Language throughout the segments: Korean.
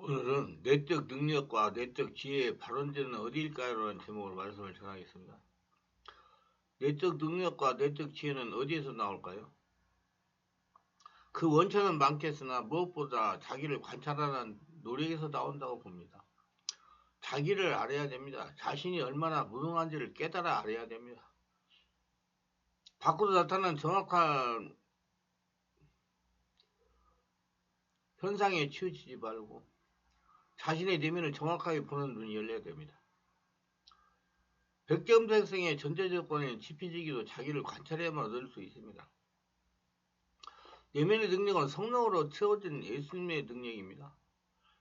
오늘은 내적 능력과 내적 지혜의 발원지는 어디일까요? 라는 제목으로 말씀을 전하겠습니다. 내적 능력과 내적 지혜는 어디에서 나올까요? 그 원천은 많겠으나 무엇보다 자기를 관찰하는 노력에서 나온다고 봅니다. 자기를 알아야 됩니다. 자신이 얼마나 무능한지를 깨달아 알아야 됩니다. 밖으로 나타나는 정확한 현상에 치우치지 말고 자신의 내면을 정확하게 보는 눈이 열려야 됩니다. 백점생의 전제 조건인 지피지기도 자기를 관찰해야만 얻을 수 있습니다. 내면의 능력은 성령으로 채워진 예수님의 능력입니다.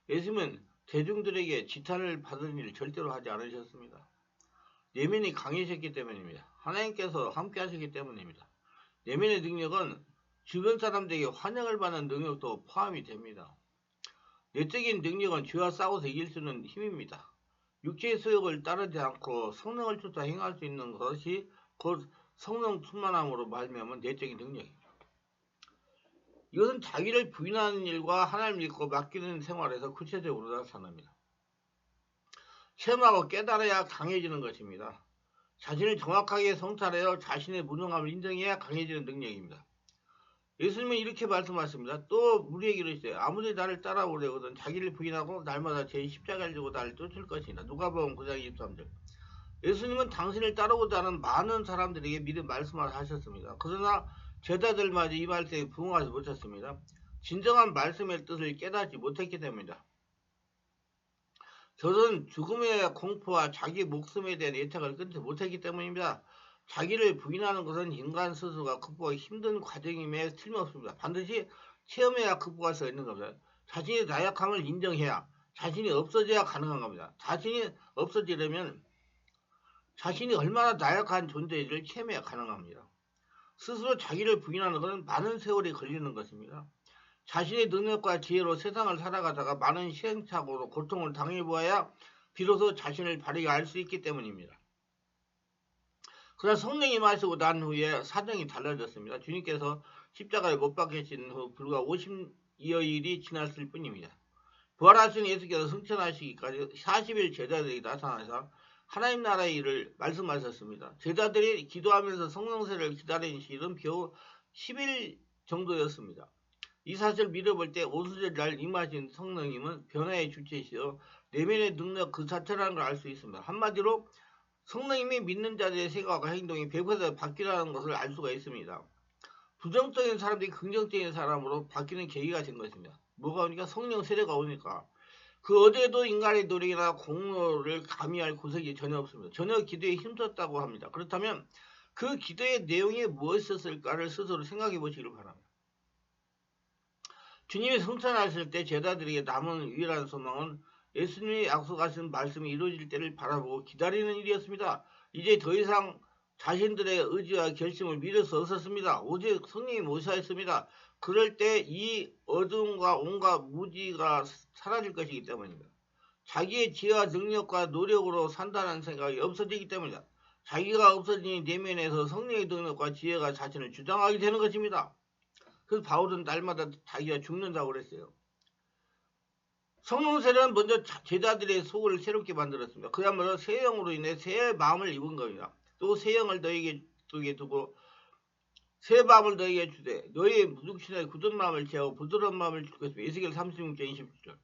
예수님은 대중들에게 지탄을 받은 일을 절대로 하지 않으셨습니다. 내면이 강해졌기 때문입니다. 하나님께서 함께 하셨기 때문입니다. 내면의 능력은 주변 사람들에게 환영을 받는 능력도 포함이 됩니다. 내적인 능력은 죄와 싸워서 이길 수 있는 힘입니다. 육체의 소욕을 따르지 않고 성령을 쫓아 행할 수 있는 것이 곧 성령 충만함으로 말미암은 내적인 능력입니다. 이것은 자기를 부인하는 일과 하나님을 믿고 맡기는 생활에서 구체적으로 나타납니다. 체험하고 깨달아야 강해지는 것입니다. 자신을 정확하게 성찰하여 자신의 무능함을 인정해야 강해지는 능력입니다. 예수님은 이렇게 말씀하십니다. 또 우리에게 이르시되 아무리 나를 따라오려거든 자기를 부인하고 날마다 제 십자가를 지고 나를 쫓을 것이다. 누가복음 9장 23절. 예수님은 당신을 따라오지 않은 많은 사람들에게 미리 말씀을 하셨습니다. 그러나 제자들마저 이 말씀에 부응하지 못했습니다. 진정한 말씀의 뜻을 깨닫지 못했기 때문입니다. 저는 죽음의 공포와 자기 목숨에 대한 예측을 끊지 못했기 때문입니다. 자기를 부인하는 것은 인간 스스로가 극복하기 힘든 과정임에 틀림없습니다. 반드시 체험해야 극복할 수 있는 겁니다. 자신의 나약함을 인정해야 자신이 없어져야 가능한 겁니다. 자신이 없어지려면 자신이 얼마나 나약한 존재인지를 체험해야 가능합니다. 스스로 자기를 부인하는 것은 많은 세월이 걸리는 것입니다. 자신의 능력과 지혜로 세상을 살아가다가 많은 시행착오로 고통을 당해보아야 비로소 자신을 바르게 알 수 있기 때문입니다. 그러나 성령이 마시고 난 후에 사정이 달라졌습니다. 주님께서 십자가에 못 박히신 후 불과 50여일이 지났을 뿐입니다. 부활하신 예수께서 승천하시기까지 40일 제자들이 나타나서 하나님 나라의 일을 말씀하셨습니다. 제자들이 기도하면서 성령세를 기다린 시일은 겨우 10일 정도였습니다. 이 사실을 믿어볼 때 오순절 날 임하신 성령님은 변화의 주체시여 내면의 능력 그 자체라는 걸 알 수 있습니다. 한마디로 성령님이 믿는 자들의 생각과 행동이 100% 바뀌라는 것을 알 수가 있습니다. 부정적인 사람들이 긍정적인 사람으로 바뀌는 계기가 된 것입니다. 뭐가 오니까 성령 세례가 오니까. 그 어디에도 인간의 노력이나 공로를 가미할 구석이 전혀 없습니다. 전혀 기도에 힘썼다고 합니다. 그렇다면 그 기도의 내용이 무엇이었을까를 스스로 생각해 보시길 바랍니다. 주님이 승천하실 때 제자들에게 남은 유일한 소망은 예수님이 약속하신 말씀이 이루어질 때를 바라보고 기다리는 일이었습니다. 이제 더 이상 자신들의 의지와 결심을 믿을 수 없었습니다. 오직 성령이 오셔야했습니다. 그럴 때 이 어둠과 온갖 무지가 사라질 것이기 때문입니다. 자기의 지혜와 능력과 노력으로 산다는 생각이 없어지기 때문입니다. 자기가 없어지니 내면에서 성령의 능력과 지혜가 자신을 주장하게 되는 것입니다. 그래서 바울은 날마다 자기가 죽는다고 그랬어요. 성령 세례는 먼저 제자들의 속을 새롭게 만들었습니다. 그야말로 새 영으로 인해 새 마음을 입은 겁니다. 또 새 영을 너에게 두고 새 마음을 너에게 주되 너의 육신의 굳은 마음을 제하고 부드러운 마음을 줄 것입니다. 에스겔 36장 27절.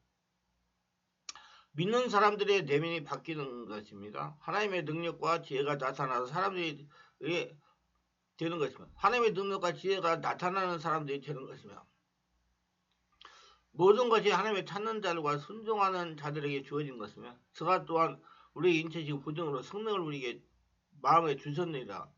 믿는 사람들의 내면이 바뀌는 것입니다. 하나님의 능력과 지혜가 나타나서 사람들이 되는 것입니다. 하나님의 능력과 지혜가 나타나는 사람들이 되는 것입니다. 모든 것이 하나님의 찾는 자들과 순종하는 자들에게 주어진 것이며 저가 또한 우리의 인체식 보증으로 성령을 우리에게 마음에 주셨느니라.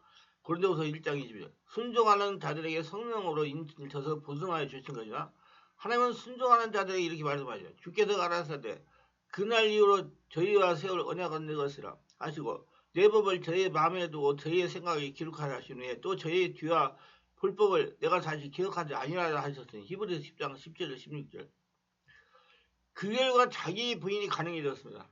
고린도후서 1장 20절. 순종하는 자들에게 성령으로 인쳐서 보증하여 주신 것이라. 하나님은 순종하는 자들에게 이렇게 말씀하시죠. 주께서 가라사대 그날 이후로 저희와 세울 언약은 내 것이라 하시고 내 법을 저희의 마음에 두고 저희의 생각에 기록하라 하신 후에 또 저희의 뒤와 불법을 내가 다시 기억하지 아니하라 하셨으니 히브리서 10장 10절 16절. 그 결과 자기 부인이 가능이 되었습니다.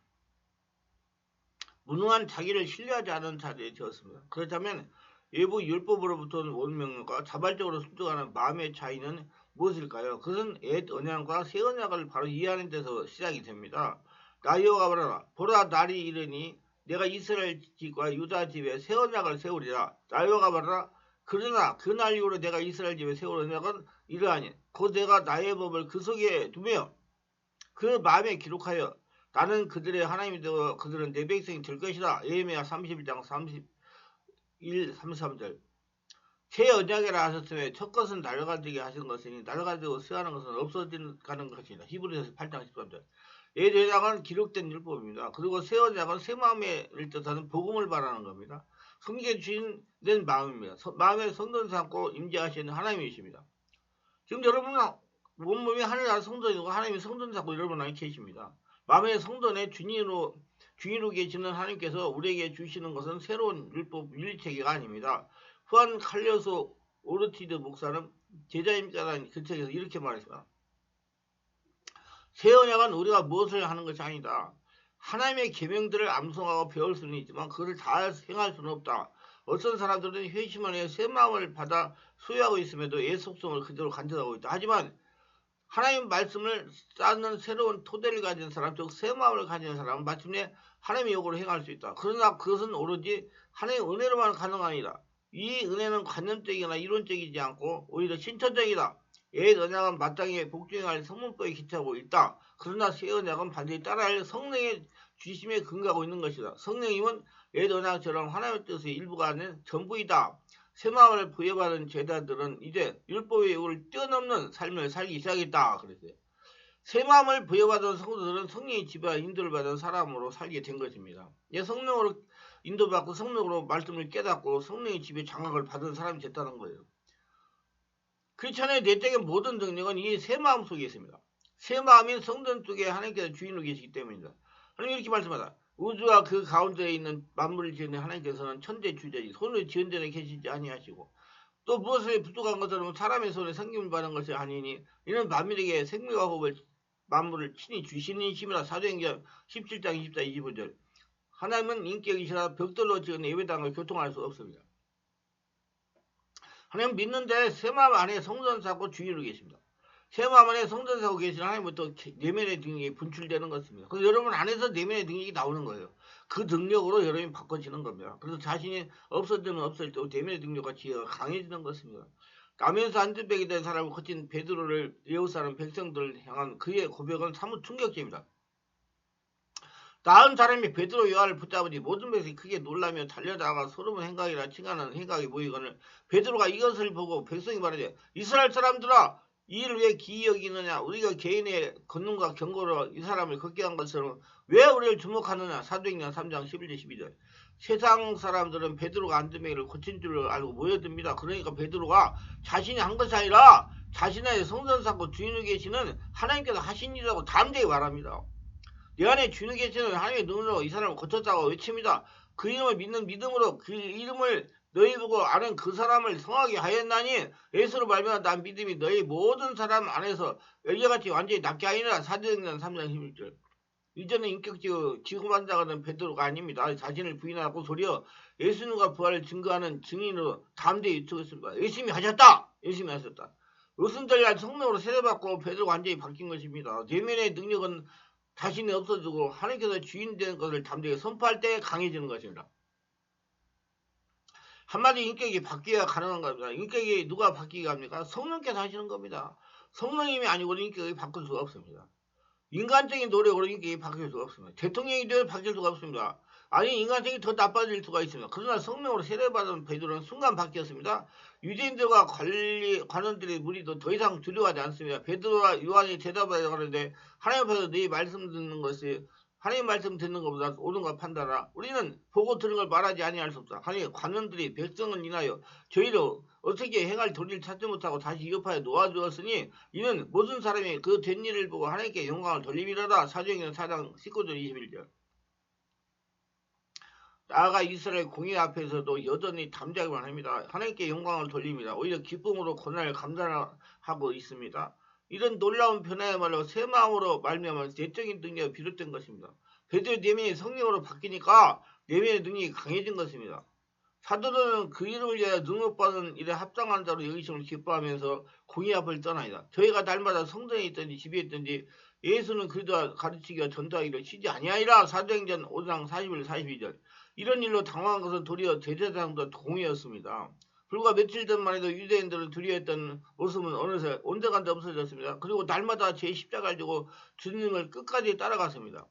무능한 자기를 신뢰하지 않은 자들이 되었습니다. 그렇다면 외부 율법으로부터 온 명령과 자발적으로 순종하는 마음의 차이는 무엇일까요? 그것은 옛 언약과 새 언약을 바로 이해하는 데서 시작이 됩니다. 나 여호와가 보라 날이 이르니 내가 이스라엘 집과 유다 집에 새 언약을 세우리라. 나 여호와가 그러나 그 날 이후로 내가 이스라엘 집에 세울 언약은 이러하니 곧 내가 나의 법을 그 속에 두며 그 마음에 기록하여 나는 그들의 하나님이 되어 그들은 내 백성이 될 것이다. 예레미야 31장 31, 33절. 새 언약이라 하셨으며 첫 것은 날아가지게 하신 것이니 날아가지고 쓰하는 것은 없어지는 것이다. 히브리서 8장 13절. 옛 언약은 기록된 율법입니다. 그리고 새 언약은 새 마음을 뜻하는 복음을 말하는 겁니다. 성경에 주인된 마음입니다. 마음에 성전 삼고 임재하시는 하나님이십니다. 지금 여러분은 온몸이 하늘나라 성전이고 하나님이 성전 삼고 여러분 안에 계십니다. 마음의 성전에 주인으로 계시는 하나님께서 우리에게 주시는 것은 새로운 율법 윤리체계가 아닙니다. 후안 칼리오스 오르티드 목사는 제자임자라는 그 책에서 이렇게 말했습니다. 새 언약은 우리가 무엇을 하는 것이 아니다. 하나님의 계명들을 암송하고 배울 수는 있지만 그것을 다 행할 수는 없다. 어떤 사람들은 회심을 해 새 마음을 받아 소유하고 있음에도 옛 속성을 그대로 간직하고 있다. 하지만 하나님 말씀을 쌓는 새로운 토대를 가진 사람, 즉 새 마음을 가진 사람은 마침내 하나님의 요구를 행할 수 있다. 그러나 그것은 오로지 하나님의 은혜로만 가능하니라. 이 은혜는 관념적이나 이론적이지 않고 오히려 신천적이다. 옛 언약은 마땅히 복종할 성문법에 기초하고 있다. 그러나 새 언약은 반드시 따라야 할 성령의 주심에 근거하고 있는 것이다. 성령님은 옛 언약처럼 하나님의 뜻의 일부가 아닌 전부이다. 새 마음을 부여받은 제자들은 이제 율법의 요구를 뛰어넘는 삶을 살기 시작했다. 그랬어요. 새 마음을 부여받은 성도들은 성령의 지배와 인도를 받은 사람으로 살게 된 것입니다. 성령으로 인도받고 성령으로 말씀을 깨닫고 성령의 지배 장악을 받은 사람이 됐다는 거예요. 크리스천의 내적인 모든 능력은 이 새 마음 속에 있습니다. 새 마음인 성전 속에 하나님께서 주인으로 계시기 때문입니다. 하나님 이렇게 말씀하다. 우주와 그 가운데에 있는 만물을 지은 하나님께서는 천대 주제지 손을 지은 데는 계시지 아니하시고 또 무엇을 부족한 것처럼 사람의 손에 생김을 받은 것이 아니니 이는 만민에게 생명과 호흡을 만물을 친히 주시는 이심이라. 사도행전 17장 24, 25절. 하나님은 인격이시라 벽돌로 지은 예배당을 교통할 수 없습니다. 하나님 믿는데 새 마음 안에 성전 쌓고 주인으로 계십니다. 새 마음 안에 성전 쌓고 계시는 하나님부터 내면의 능력이 분출되는 것입니다. 그래서 여러분 안에서 내면의 능력이 나오는 거예요. 그 능력으로 여러분이 바꿔지는 겁니다. 그래서 자신이 없어지면 없을 때 내면의 능력과 지혜가 강해지는 것입니다. 가면서 안전백이 된 사람을 거친 베드로를 예우사는 백성들을 향한 그의 고백은 사뭇 충격적입니다. 나은 사람이 베드로 요한을 붙잡으니 모든 백성이 크게 놀라며 달려나가 소름은 행각이라 칭하는 행각이 모이거늘 베드로가 이것을 보고 백성이 말하되 이스라엘 사람들아 이 일을 왜 기이 여기느냐. 우리가 개인의 권능과 경고로 이 사람을 걷게 한 것처럼 왜 우리를 주목하느냐. 사도행전 3장 11절 12절. 세상 사람들은 베드로가 안드메이를 고친 줄 알고 모여듭니다. 그러니까 베드로가 자신이 한 것이 아니라 자신의 성전 쌓고 주인으로 계시는 하나님께서 하신 일이라고 담대히 말합니다. 내 안에 주인으로 계시는 하나님의 눈으로 이 사람을 고쳤다고 외칩니다. 그 이름을 믿는 믿음으로 그 이름을 너희 보고 아는 그 사람을 성하게 하였나니 예수로 말미암아 난 믿음이 너희 모든 사람 안에서 엘리야같이 완전히 낫게 하니라. 사도행전 3장 11절. 이전에 인격적으로 지구만 자가는 베드로가 아닙니다. 자신을 부인하고 도리어 예수님과 부활을 증거하는 증인으로 담대히 유축했습니다. 열심히 하셨다. 열심히 하셨다. 의순절날 성령으로 세례받고 베드로가 완전히 바뀐 것입니다. 내면의 능력은 자신이 없어지고 하나님께서 주인 되는 것을 담대히 선포할 때 강해지는 것입니다. 한마디 인격이 바뀌어야 가능한 겁니다. 인격이 누가 바뀌게 합니까? 성령께서 하시는 겁니다. 성령님이 아니고는 인격이 바꿀 수가 없습니다. 인간적인 노력으로 인격이 바뀔 수가 없습니다. 대통령이 되어 바뀔 수가 없습니다. 아니 인간적이 더 나빠질 수가 있습니다. 그러나 성령으로 세례받은 베드로는 순간 바뀌었습니다. 유대인들과 관원들의 무리도 더 이상 두려워하지 않습니다. 베드로와 요한이 대답하려고 하는데 하나님 앞에서 네 말씀 듣는 것이 하나님 말씀 듣는 것보다 옳은가 판단하라. 우리는 보고 들은 걸 말하지 아니할 수 없다. 하나님 관원들이 백성을 인하여 저희를 어떻게 행할 도리를 찾지 못하고 다시 위협하여 놓아주었으니 이는 모든 사람이 그 된 일을 보고 하나님께 영광을 돌리리로다. 사도행전 4장 19절 21절. 나아가 이스라엘 공의 앞에서도 여전히 담대하기만 합니다. 하나님께 영광을 돌립니다. 오히려 기쁨으로 고난을 감당하고 있습니다. 이런 놀라운 변화야말로 새 마음으로 말미암아 내적인 능력이 비롯된 것입니다. 베드로의 내면이 성령으로 바뀌니까 내면의 능력이 강해진 것입니다. 사도들은 그 이름을 위하여 능력받은 일에 합당한 자로 여기심을 기뻐하면서 공의 앞을 떠나이다. 저희가 날마다 성전에 있든지 집에 있든지 예수는 그리스도가 가르치기와 전도하기를 쉬지 아니하리라. 사도행전 5장 41, 42절. 이런 일로 당황한 것은 도리어 제사장도 공의였습니다. 불과 며칠 전만 해도 유대인들을 두려워했던 모습은 어느새 온데간데 없어졌습니다. 그리고 날마다 제 십자가를 지고 주님을 끝까지 따라갔습니다.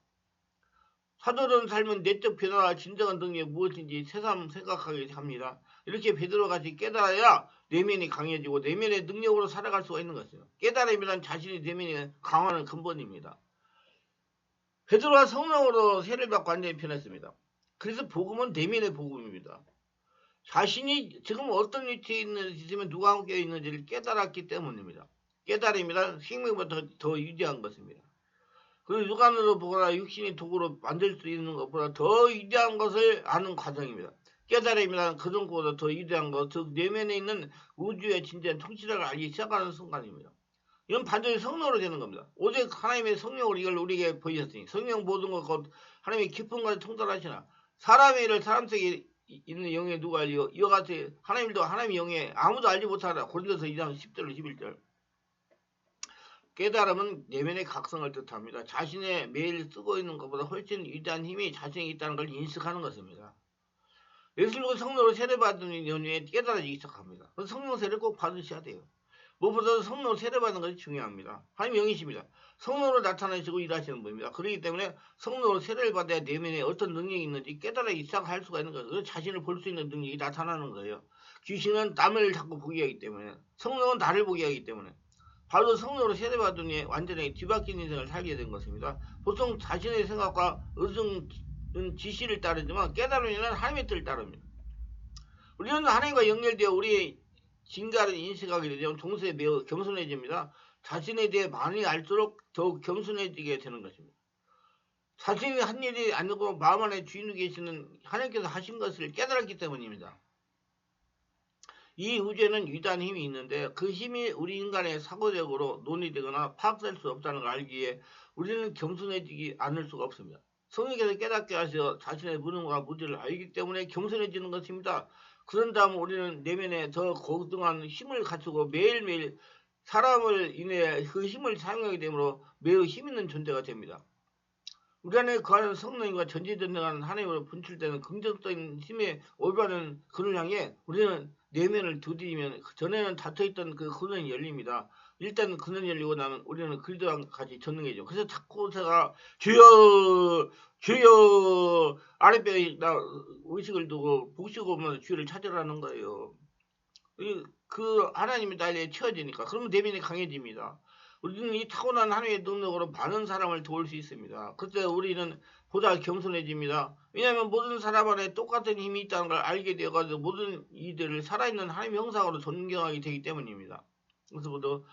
사도는 삶은 내적 변화와 진정한 능력이 무엇인지 새삼 생각하게 합니다. 이렇게 베드로같이 깨달아야 내면이 강해지고 내면의 능력으로 살아갈 수가 있는 것이죠. 깨달음이란 자신의 내면이 강화하는 근본입니다. 베드로가 성령으로 세례를 받고 완전히 변했습니다. 그래서 복음은 내면의 복음입니다. 자신이 지금 어떤 위치에 있으면 누가 함께 있는지를 깨달았기 때문입니다. 깨달음이란 생명보다 더 위대한 것입니다. 그 육안으로 보거나 육신이 도구로 만들 수 있는 것보다 더 위대한 것을 아는 과정입니다. 깨달음이란 그런 것보다 더 위대한 것, 즉 내면에 있는 우주의 진짜한 통치력을 알기 시작하는 순간입니다. 이건 반드시 성령으로 되는 겁니다. 오직 하나님의 성령으로 이걸 우리에게 보이셨으니 성령 모든 것 곧 하나님의 깊은 것을 통달하시나 사람의 일을 사람 속에 있는 영에 누가 알리요? 이와 같이 하나님도 하나님의 영에 아무도 알지 못하라. 고린도서 2장 10절 11절. 깨달음은 내면의 각성을 뜻합니다. 자신의 매일 쓰고 있는 것보다 훨씬 위대한 힘이 자신에 있다는 걸 인식하는 것입니다. 예수 믿고 성령으로 세례받은 연후에 깨달아지기 시작합니다. 성령 세례를 꼭 받으셔야 돼요. 무엇보다도 성령으로 세례받는 것이 중요합니다. 하나님 영이십니다. 성령으로 나타나시고 일하시는 분입니다. 그렇기 때문에 성령으로 세례를 받아야 내면에 어떤 능력이 있는지 깨달아기 시작할 수가 있는 거예요. 자신을 볼 수 있는 능력이 나타나는 거예요. 귀신은 남을 자꾸 보게 하기 때문에, 성령은 나를 보게 하기 때문에 바로 성령으로 세례받으니 완전히 뒤바뀐 인생을 살게 된 것입니다. 보통 자신의 생각과 의중 지시를 따르지만 깨달음에는 하나님의 뜻을 따릅니다. 우리는 하나님과 연결되어 우리의 진가를 인식하게 되면 동서에 매우 겸손해집니다. 자신에 대해 많이 알수록 더욱 겸손해지게 되는 것입니다. 자신이 한 일이 아니고 마음 안에 주인이 계시는 하나님께서 하신 것을 깨달았기 때문입니다. 이 우주에는 위대한 힘이 있는데 그 힘이 우리 인간의 사고력으로 논의되거나 파악될 수 없다는 걸 알기에 우리는 겸손해지지 않을 수가 없습니다. 성령께서 깨닫게 하셔 자신의 무능과 무지를 알기 때문에 겸손해지는 것입니다. 그런 다음 우리는 내면에 더 고등한 힘을 갖추고 매일매일 사람을 인해 그 힘을 사용하게 되므로 매우 힘있는 존재가 됩니다. 우리 안에 거하는 성령과 전지전능한 하나님으로 분출되는 긍정적인 힘에 올바른 그를 향해 우리는 내면을 두드리면 전에는 닫혀있던 그 근원이 열립니다. 일단 근원이 열리고 나면 우리는 그리스도랑 같이 전능해져. 그래서 자꾸 제가 주여 주여 아랫배에 의식을 두고 복식을 오면서 주를 찾으라는 거예요. 그 하나님이 나에게 채워지니까 그러면 내면이 강해집니다. 우리는 이 타고난 하나님의 능력으로 많은 사람을 도울 수 있습니다. 그때 우리는 보다 겸손해집니다. 왜냐하면 모든 사람 안에 똑같은 힘이 있다는 걸 알게 되어가지고 모든 이들을 살아있는 하나님의 형상으로 존경하게 되기 때문입니다. 그래서 모두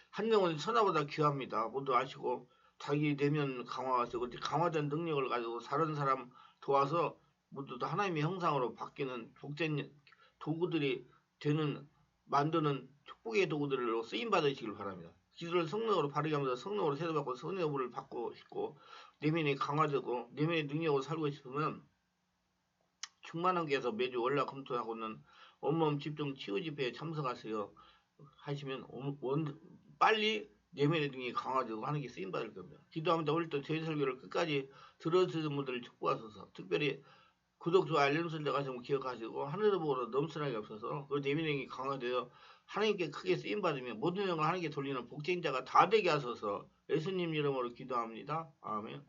한 명은 천하보다 귀합니다. 모두 아시고 자기 내면 강화가 되고 강화된 능력을 가지고 다른 사람 도와서 모두 하나님의 형상으로 바뀌는 복된 도구들이 되는 만드는 축복의 도구들로 쓰임 받으시길 바랍니다. 기도를 성령으로 바르게 하면서 성령으로 세례받고 성령의 물을 받고 싶고 내면이 강화되고 내면의 능력으로 살고 싶으면 충만한 교회에서 매주 월화 금토하고 있는 온몸 집중 치유 집회에 참석하세요. 하시면 빨리 내면의 능력이 강화되고 하는 게 쓰임 받을 겁니다. 기도합니다. 오늘도 저희 설교를 끝까지 들어주시는 분들을 축복하소서. 특별히 구독, 좋아요, 알림 설정하시면 기억하시고 하늘을 보고 넘쳐나게 없어서 그 내면이 강화되어 하나님께 크게 쓰임받으며 모든 영광 하나님께 돌리는 복제인 자가 다 되게 하소서. 예수님 이름으로 기도합니다. 아멘.